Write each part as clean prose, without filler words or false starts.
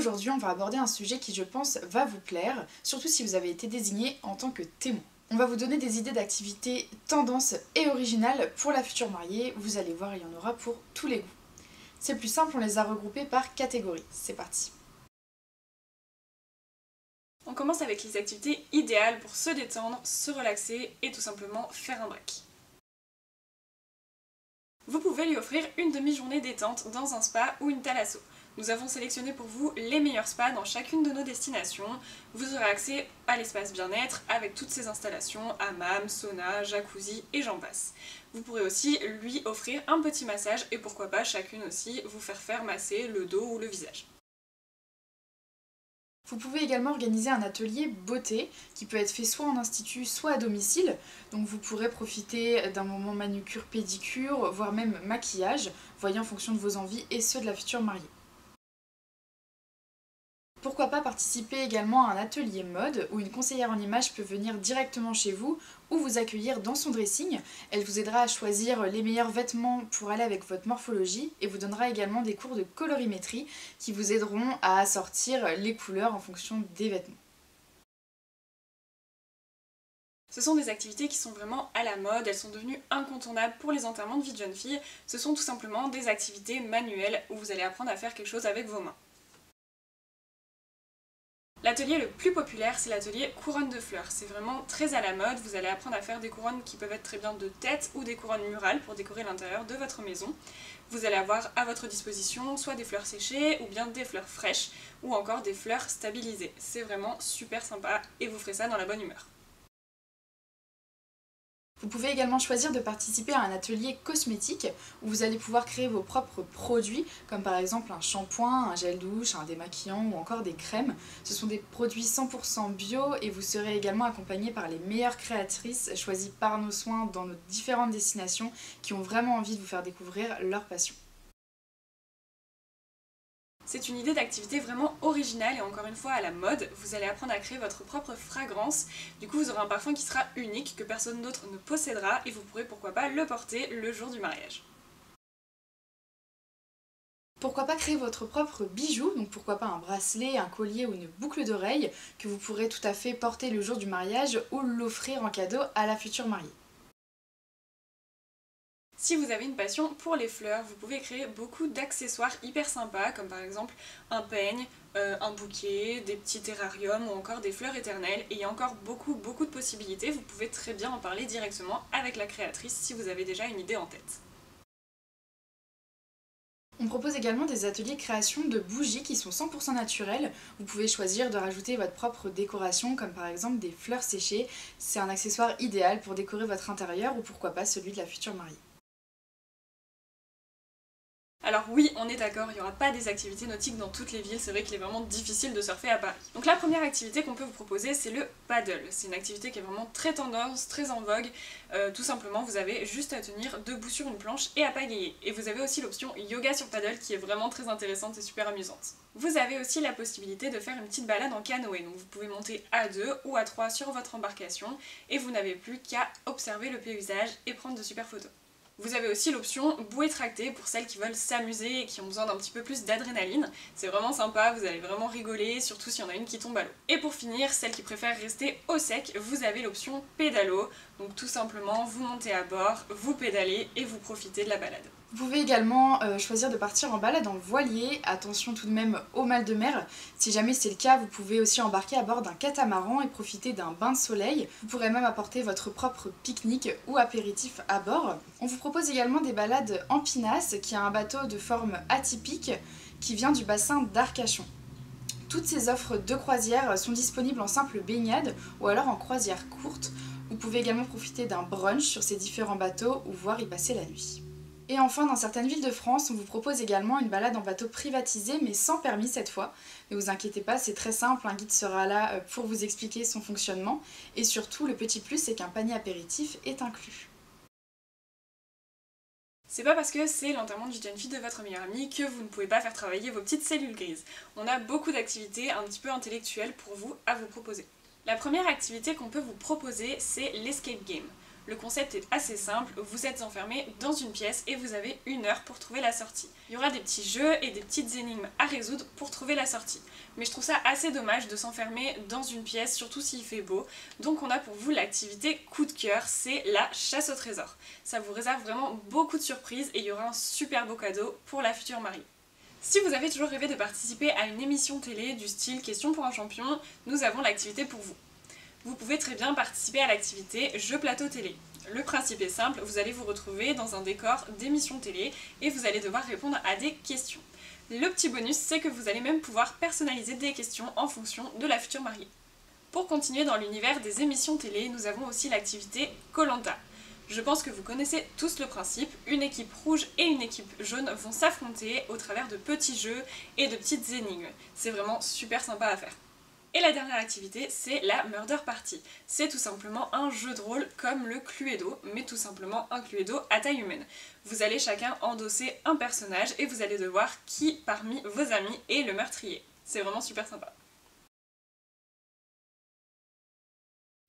aujourd'hui on va aborder un sujet qui je pense va vous plaire, surtout si vous avez été désigné en tant que témoin. On va vous donner des idées d'activités tendances et originales pour la future mariée, vous allez voir il y en aura pour tous les goûts. C'est plus simple, on les a regroupés par catégorie. C'est parti. On commence avec les activités idéales pour se détendre, se relaxer et tout simplement faire un break. Vous pouvez lui offrir une demi-journée détente dans un spa ou une thalasso. Nous avons sélectionné pour vous les meilleurs spas dans chacune de nos destinations. Vous aurez accès à l'espace bien-être avec toutes ses installations, hammam, sauna, jacuzzi et j'en passe. Vous pourrez aussi lui offrir un petit massage et pourquoi pas chacune aussi vous faire masser le dos ou le visage. Vous pouvez également organiser un atelier beauté qui peut être fait soit en institut, soit à domicile. Donc vous pourrez profiter d'un moment manucure, pédicure, voire même maquillage, voyez en fonction de vos envies et ceux de la future mariée. Pourquoi pas participer également à un atelier mode où une conseillère en images peut venir directement chez vous ou vous accueillir dans son dressing. Elle vous aidera à choisir les meilleurs vêtements pour aller avec votre morphologie et vous donnera également des cours de colorimétrie qui vous aideront à assortir les couleurs en fonction des vêtements. Ce sont des activités qui sont vraiment à la mode, elles sont devenues incontournables pour les enterrements de vie de jeune fille. Ce sont tout simplement des activités manuelles où vous allez apprendre à faire quelque chose avec vos mains. L'atelier le plus populaire, c'est l'atelier couronne de fleurs. C'est vraiment très à la mode, vous allez apprendre à faire des couronnes qui peuvent être très bien de tête ou des couronnes murales pour décorer l'intérieur de votre maison. Vous allez avoir à votre disposition soit des fleurs séchées ou bien des fleurs fraîches ou encore des fleurs stabilisées. C'est vraiment super sympa et vous ferez ça dans la bonne humeur. Vous pouvez également choisir de participer à un atelier cosmétique où vous allez pouvoir créer vos propres produits, comme par exemple un shampoing, un gel douche, un démaquillant ou encore des crèmes. Ce sont des produits 100% bio et vous serez également accompagné par les meilleures créatrices choisies par nos soins dans nos différentes destinations qui ont vraiment envie de vous faire découvrir leur passion. C'est une idée d'activité vraiment originale et encore une fois à la mode. Vous allez apprendre à créer votre propre fragrance. Du coup, vous aurez un parfum qui sera unique, que personne d'autre ne possédera et vous pourrez pourquoi pas le porter le jour du mariage. Pourquoi pas créer votre propre bijou, donc pourquoi pas un bracelet, un collier ou une boucle d'oreille que vous pourrez tout à fait porter le jour du mariage ou l'offrir en cadeau à la future mariée. Si vous avez une passion pour les fleurs, vous pouvez créer beaucoup d'accessoires hyper sympas, comme par exemple un peigne, un bouquet, des petits terrariums ou encore des fleurs éternelles. Et il y a encore beaucoup de possibilités, vous pouvez très bien en parler directement avec la créatrice si vous avez déjà une idée en tête. On propose également des ateliers création de bougies qui sont 100% naturelles. Vous pouvez choisir de rajouter votre propre décoration, comme par exemple des fleurs séchées. C'est un accessoire idéal pour décorer votre intérieur ou pourquoi pas celui de la future mariée. Alors oui, on est d'accord, il n'y aura pas des activités nautiques dans toutes les villes, c'est vrai qu'il est vraiment difficile de surfer à Paris. Donc la première activité qu'on peut vous proposer, c'est le paddle. C'est une activité qui est vraiment très tendance, très en vogue. Tout simplement, vous avez juste à tenir debout sur une planche et à pagayer. Et vous avez aussi l'option yoga sur paddle qui est vraiment très intéressante et super amusante. Vous avez aussi la possibilité de faire une petite balade en canoë, donc vous pouvez monter à 2 ou à 3 sur votre embarcation et vous n'avez plus qu'à observer le paysage et prendre de super photos. Vous avez aussi l'option bouée tractée pour celles qui veulent s'amuser et qui ont besoin d'un petit peu plus d'adrénaline. C'est vraiment sympa, vous allez vraiment rigoler, surtout s'il y en a une qui tombe à l'eau. Et pour finir, celles qui préfèrent rester au sec, vous avez l'option pédalo. Donc tout simplement, vous montez à bord, vous pédalez et vous profitez de la balade. Vous pouvez également choisir de partir en balade en voilier, attention tout de même au mal de mer. Si jamais c'est le cas, vous pouvez aussi embarquer à bord d'un catamaran et profiter d'un bain de soleil. Vous pourrez même apporter votre propre pique-nique ou apéritif à bord. On vous propose également des balades en pinasse, qui est un bateau de forme atypique qui vient du bassin d'Arcachon. Toutes ces offres de croisière sont disponibles en simple baignade ou alors en croisière courte. Vous pouvez également profiter d'un brunch sur ces différents bateaux ou voir y passer la nuit. Et enfin, dans certaines villes de France, on vous propose également une balade en bateau privatisé, mais sans permis cette fois. Ne vous inquiétez pas, c'est très simple, un guide sera là pour vous expliquer son fonctionnement. Et surtout, le petit plus, c'est qu'un panier apéritif est inclus. C'est pas parce que c'est l'enterrement d'une jeune fille de votre meilleure amie que vous ne pouvez pas faire travailler vos petites cellules grises. On a beaucoup d'activités un petit peu intellectuelles pour vous à vous proposer. La première activité qu'on peut vous proposer, c'est l'escape game. Le concept est assez simple, vous êtes enfermés dans une pièce et vous avez 1 heure pour trouver la sortie. Il y aura des petits jeux et des petites énigmes à résoudre pour trouver la sortie. Mais je trouve ça assez dommage de s'enfermer dans une pièce, surtout s'il fait beau. Donc on a pour vous l'activité coup de cœur, c'est la chasse au trésor. Ça vous réserve vraiment beaucoup de surprises et il y aura un super beau cadeau pour la future mariée. Si vous avez toujours rêvé de participer à une émission télé du style Question pour un champion, nous avons l'activité pour vous. Vous pouvez très bien participer à l'activité Jeux plateau télé. Le principe est simple, vous allez vous retrouver dans un décor d'émission télé et vous allez devoir répondre à des questions. Le petit bonus, c'est que vous allez même pouvoir personnaliser des questions en fonction de la future mariée. Pour continuer dans l'univers des émissions télé, nous avons aussi l'activité Koh-Lanta. Je pense que vous connaissez tous le principe, une équipe rouge et une équipe jaune vont s'affronter au travers de petits jeux et de petites énigmes. C'est vraiment super sympa à faire. Et la dernière activité, c'est la Murder Party. C'est tout simplement un jeu de rôle comme le Cluedo, mais tout simplement un Cluedo à taille humaine. Vous allez chacun endosser un personnage et vous allez devoir qui parmi vos amis est le meurtrier. C'est vraiment super sympa.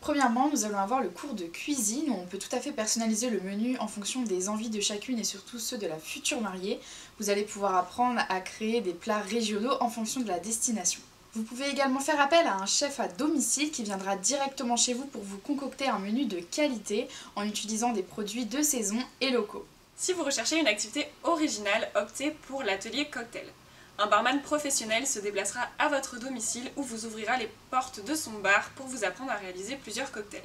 Premièrement, nous allons avoir le cours de cuisine où on peut tout à fait personnaliser le menu en fonction des envies de chacune et surtout ceux de la future mariée. Vous allez pouvoir apprendre à créer des plats régionaux en fonction de la destination. Vous pouvez également faire appel à un chef à domicile qui viendra directement chez vous pour vous concocter un menu de qualité en utilisant des produits de saison et locaux. Si vous recherchez une activité originale, optez pour l'atelier cocktail. Un barman professionnel se déplacera à votre domicile où vous ouvrira les portes de son bar pour vous apprendre à réaliser plusieurs cocktails,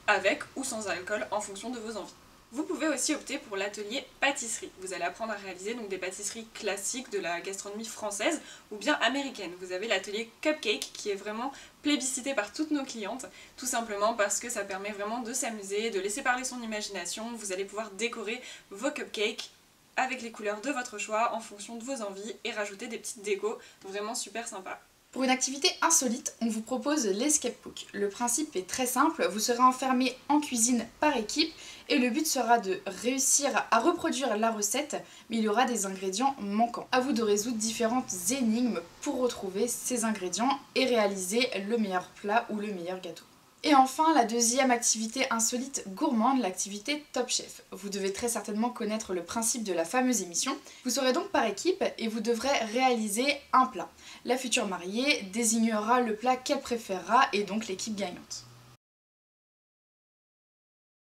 avec ou sans alcool en fonction de vos envies. Vous pouvez aussi opter pour l'atelier pâtisserie. Vous allez apprendre à réaliser donc des pâtisseries classiques de la gastronomie française ou bien américaine. Vous avez l'atelier cupcake qui est vraiment plébiscité par toutes nos clientes, tout simplement parce que ça permet vraiment de s'amuser, de laisser parler son imagination. Vous allez pouvoir décorer vos cupcakes avec les couleurs de votre choix en fonction de vos envies et rajouter des petites décos vraiment super sympas. Pour une activité insolite, on vous propose l'escape cook. Le principe est très simple, vous serez enfermé en cuisine par équipe et le but sera de réussir à reproduire la recette, mais il y aura des ingrédients manquants. À vous de résoudre différentes énigmes pour retrouver ces ingrédients et réaliser le meilleur plat ou le meilleur gâteau. Et enfin, la deuxième activité insolite gourmande, l'activité Top Chef. Vous devez très certainement connaître le principe de la fameuse émission. Vous serez donc par équipe et vous devrez réaliser un plat. La future mariée désignera le plat qu'elle préférera et donc l'équipe gagnante.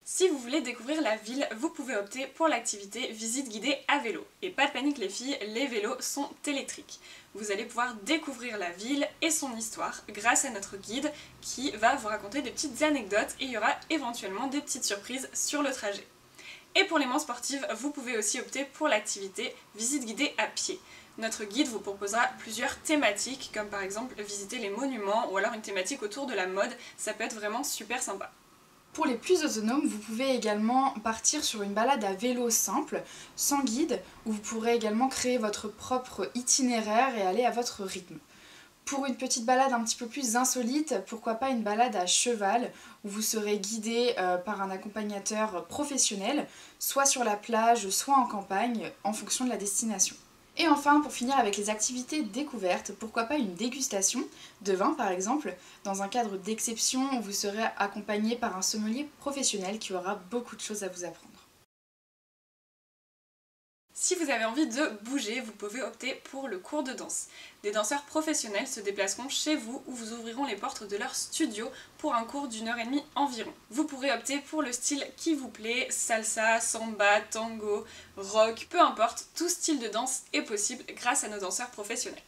Si vous voulez découvrir la ville, vous pouvez opter pour l'activité visite guidée à vélo. Et pas de panique les filles, les vélos sont électriques. Vous allez pouvoir découvrir la ville et son histoire grâce à notre guide qui va vous raconter des petites anecdotes et il y aura éventuellement des petites surprises sur le trajet. Et pour les moins sportives, vous pouvez aussi opter pour l'activité visite guidée à pied. Notre guide vous proposera plusieurs thématiques comme par exemple visiter les monuments ou alors une thématique autour de la mode, ça peut être vraiment super sympa. Pour les plus autonomes, vous pouvez également partir sur une balade à vélo simple, sans guide, où vous pourrez également créer votre propre itinéraire et aller à votre rythme. Pour une petite balade un petit peu plus insolite, pourquoi pas une balade à cheval, où vous serez guidé par un accompagnateur professionnel, soit sur la plage, soit en campagne, en fonction de la destination. Et enfin, pour finir avec les activités découvertes, pourquoi pas une dégustation de vin par exemple. Dans un cadre d'exception, vous serez accompagné par un sommelier professionnel qui aura beaucoup de choses à vous apprendre. Si vous avez envie de bouger, vous pouvez opter pour le cours de danse. Des danseurs professionnels se déplaceront chez vous ou vous ouvriront les portes de leur studio pour un cours d'1 h 30 environ. Vous pourrez opter pour le style qui vous plaît, salsa, samba, tango, rock, peu importe, tout style de danse est possible grâce à nos danseurs professionnels.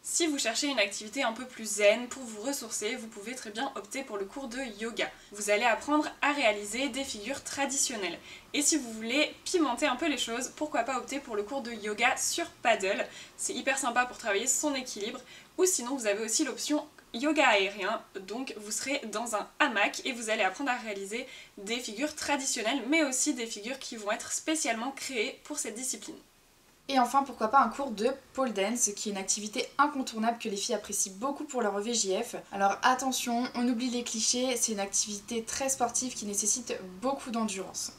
Si vous cherchez une activité un peu plus zen pour vous ressourcer, vous pouvez très bien opter pour le cours de yoga. Vous allez apprendre à réaliser des figures traditionnelles. Et si vous voulez pimenter un peu les choses, pourquoi pas opter pour le cours de yoga sur paddle. C'est hyper sympa pour travailler son équilibre. Ou sinon vous avez aussi l'option yoga aérien, donc vous serez dans un hamac et vous allez apprendre à réaliser des figures traditionnelles, mais aussi des figures qui vont être spécialement créées pour cette discipline. Et enfin, pourquoi pas un cours de pole dance, qui est une activité incontournable que les filles apprécient beaucoup pour leur VJF. Alors attention, on oublie les clichés, c'est une activité très sportive qui nécessite beaucoup d'endurance.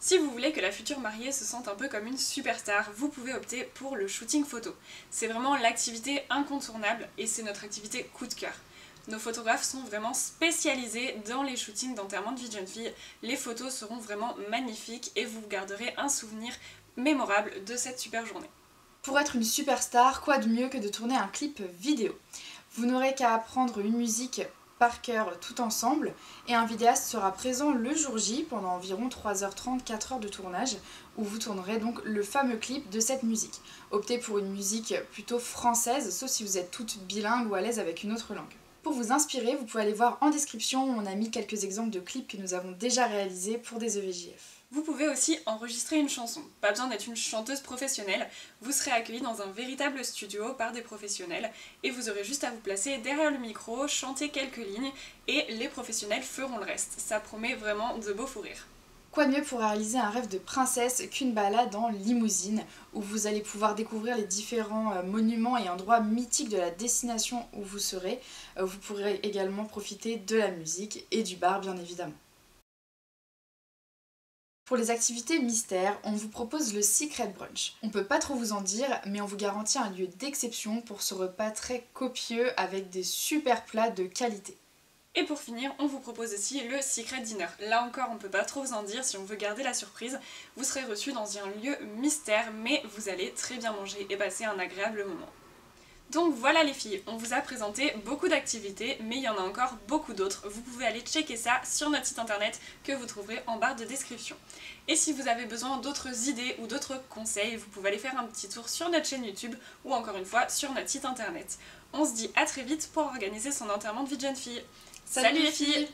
Si vous voulez que la future mariée se sente un peu comme une superstar, vous pouvez opter pour le shooting photo. C'est vraiment l'activité incontournable et c'est notre activité coup de cœur. Nos photographes sont vraiment spécialisés dans les shootings d'enterrement de vie de jeune fille. Les photos seront vraiment magnifiques et vous garderez un souvenir mémorable de cette super journée. Pour être une superstar, quoi de mieux que de tourner un clip vidéo? Vous n'aurez qu'à apprendre une musique par cœur tout ensemble et un vidéaste sera présent le jour J pendant environ 3h30, 4h de tournage où vous tournerez donc le fameux clip de cette musique. Optez pour une musique plutôt française, sauf si vous êtes toutes bilingues ou à l'aise avec une autre langue. Pour vous inspirer, vous pouvez aller voir en description, on a mis quelques exemples de clips que nous avons déjà réalisés pour des EVJF. Vous pouvez aussi enregistrer une chanson. Pas besoin d'être une chanteuse professionnelle, vous serez accueilli dans un véritable studio par des professionnels et vous aurez juste à vous placer derrière le micro, chanter quelques lignes et les professionnels feront le reste. Ça promet vraiment de beaux fous rires. Quoi de mieux pour réaliser un rêve de princesse qu'une balade en limousine où vous allez pouvoir découvrir les différents monuments et endroits mythiques de la destination où vous serez. Vous pourrez également profiter de la musique et du bar bien évidemment. Pour les activités mystères, on vous propose le Secret Brunch. On peut pas trop vous en dire, mais on vous garantit un lieu d'exception pour ce repas très copieux avec des super plats de qualité. Et pour finir, on vous propose aussi le Secret Dinner. Là encore, on peut pas trop vous en dire, si on veut garder la surprise, vous serez reçus dans un lieu mystère, mais vous allez très bien manger et passer un agréable moment. Donc voilà les filles, on vous a présenté beaucoup d'activités, mais il y en a encore beaucoup d'autres. Vous pouvez aller checker ça sur notre site internet que vous trouverez en barre de description. Et si vous avez besoin d'autres idées ou d'autres conseils, vous pouvez aller faire un petit tour sur notre chaîne YouTube ou encore une fois sur notre site internet. On se dit à très vite pour organiser son enterrement de vie de jeune fille. Salut les filles!